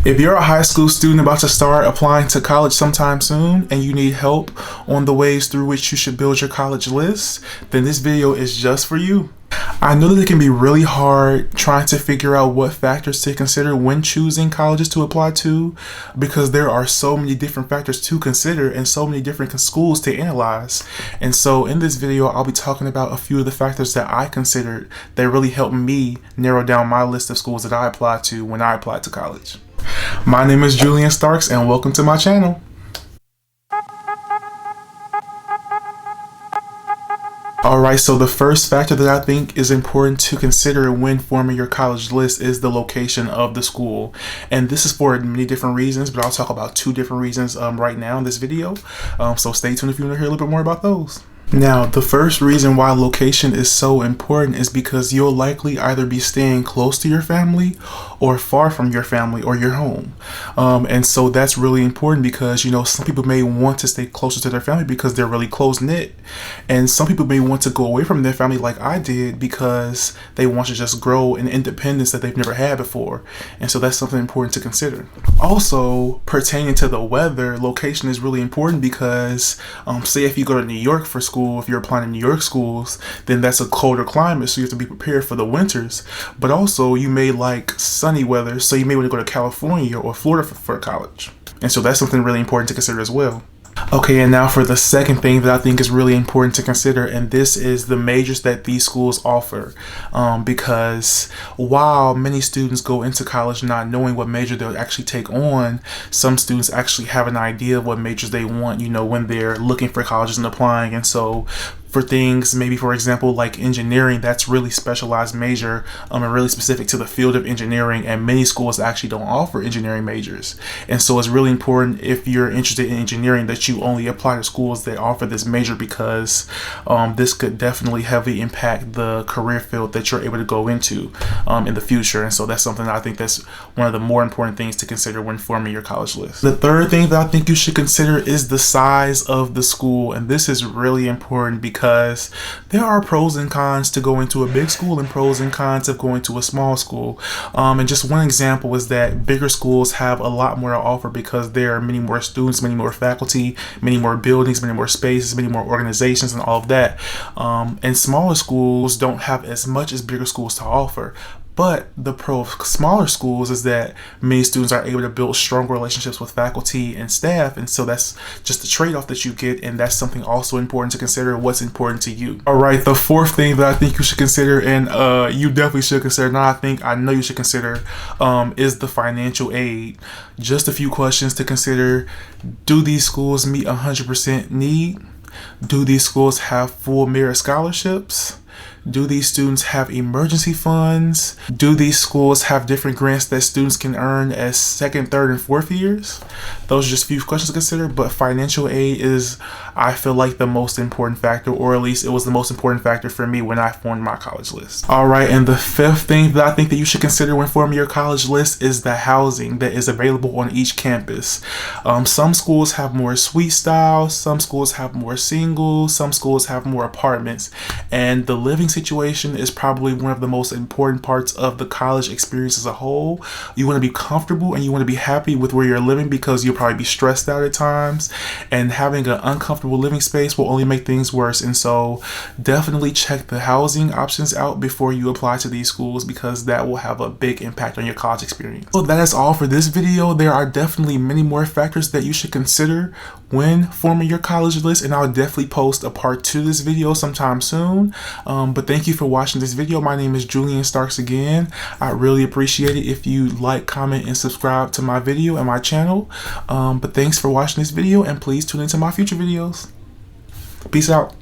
If you're a high school student about to start applying to college sometime soon and you need help on the ways through which you should build your college list, then this video is just for you. I know that it can be really hard trying to figure out what factors to consider when choosing colleges to apply to, because there are so many different factors to consider and so many different schools to analyze. And so in this video, I'll be talking about a few of the factors that I considered that really helped me narrow down my list of schools that I applied to when I applied to college. My name is Julian Starks and welcome to my channel. Alright, so the first factor that I think is important to consider when forming your college list is the location of the school. And this is for many different reasons, but I'll talk about two different reasons right now in this video. So stay tuned if you want to hear a little bit more about those. Now, the first reason why location is so important is because you'll likely either be staying close to your family or far from your family or your home. And so that's really important because, some people may want to stay closer to their family because they're really close-knit. And some people may want to go away from their family like I did because they want to just grow an independence that they've never had before. And so that's something important to consider. Also, pertaining to the weather, location is really important because say if you go to New York for school, if you're applying to New York schools, then that's a colder climate, so you have to be prepared for the winters. But also, you may like sunny weather, so you may want to go to California or Florida for college. And so that's something really important to consider as well. Okay, and now for the second thing that I think is really important to consider, and this is the majors that these schools offer. Because while many students go into college not knowing what major they'll actually take on, some students actually have an idea of what majors they want, when they're looking for colleges and applying. And so for things, maybe for example, like engineering, that's really specialized major and really specific to the field of engineering, and many schools actually don't offer engineering majors. And so it's really important if you're interested in engineering that you only apply to schools that offer this major, because this could definitely heavily impact the career field that you're able to go into in the future. And so that's something that I think that's one of the more important things to consider when forming your college list. The third thing that I think you should consider is the size of the school, and this is really important because there are pros and cons to going to a big school and pros and cons of going to a small school. And just one example is that bigger schools have a lot more to offer because there are many more students, many more faculty, many more buildings, many more spaces, many more organizations, and all of that. And smaller schools don't have as much as bigger schools to offer. But the pro of smaller schools is that many students are able to build stronger relationships with faculty and staff. And so that's just the trade-off that you get. And that's something also important to consider, what's important to you. All right, the fourth thing that I think you should consider, and you definitely should consider, I know you should consider, is the financial aid. Just a few questions to consider. Do these schools meet 100% need? Do these schools have full merit scholarships? Do these students have emergency funds? Do these schools have different grants that students can earn as second, third, and fourth years? Those are just a few questions to consider, but financial aid is, I feel like, the most important factor, or at least it was the most important factor for me when I formed my college list. All right, and the fifth thing that I think that you should consider when forming your college list is the housing that is available on each campus. Some schools have more suite style, some schools have more single, some schools have more apartments, and the living situation is probably one of the most important parts of the college experience as a whole. You want to be comfortable and you want to be happy with where you're living because you'll probably be stressed out at times, and having an uncomfortable living space will only make things worse. And so definitely check the housing options out before you apply to these schools, because that will have a big impact on your college experience. So that is all for this video. There are definitely many more factors that you should consider when forming your college list, and I'll definitely post a part 2 of this video sometime soon. But thank you for watching this video. My name is Julian Starks again. I really appreciate it if you like, comment, and subscribe to my video and my channel. But thanks for watching this video, and please tune into my future videos. Peace out.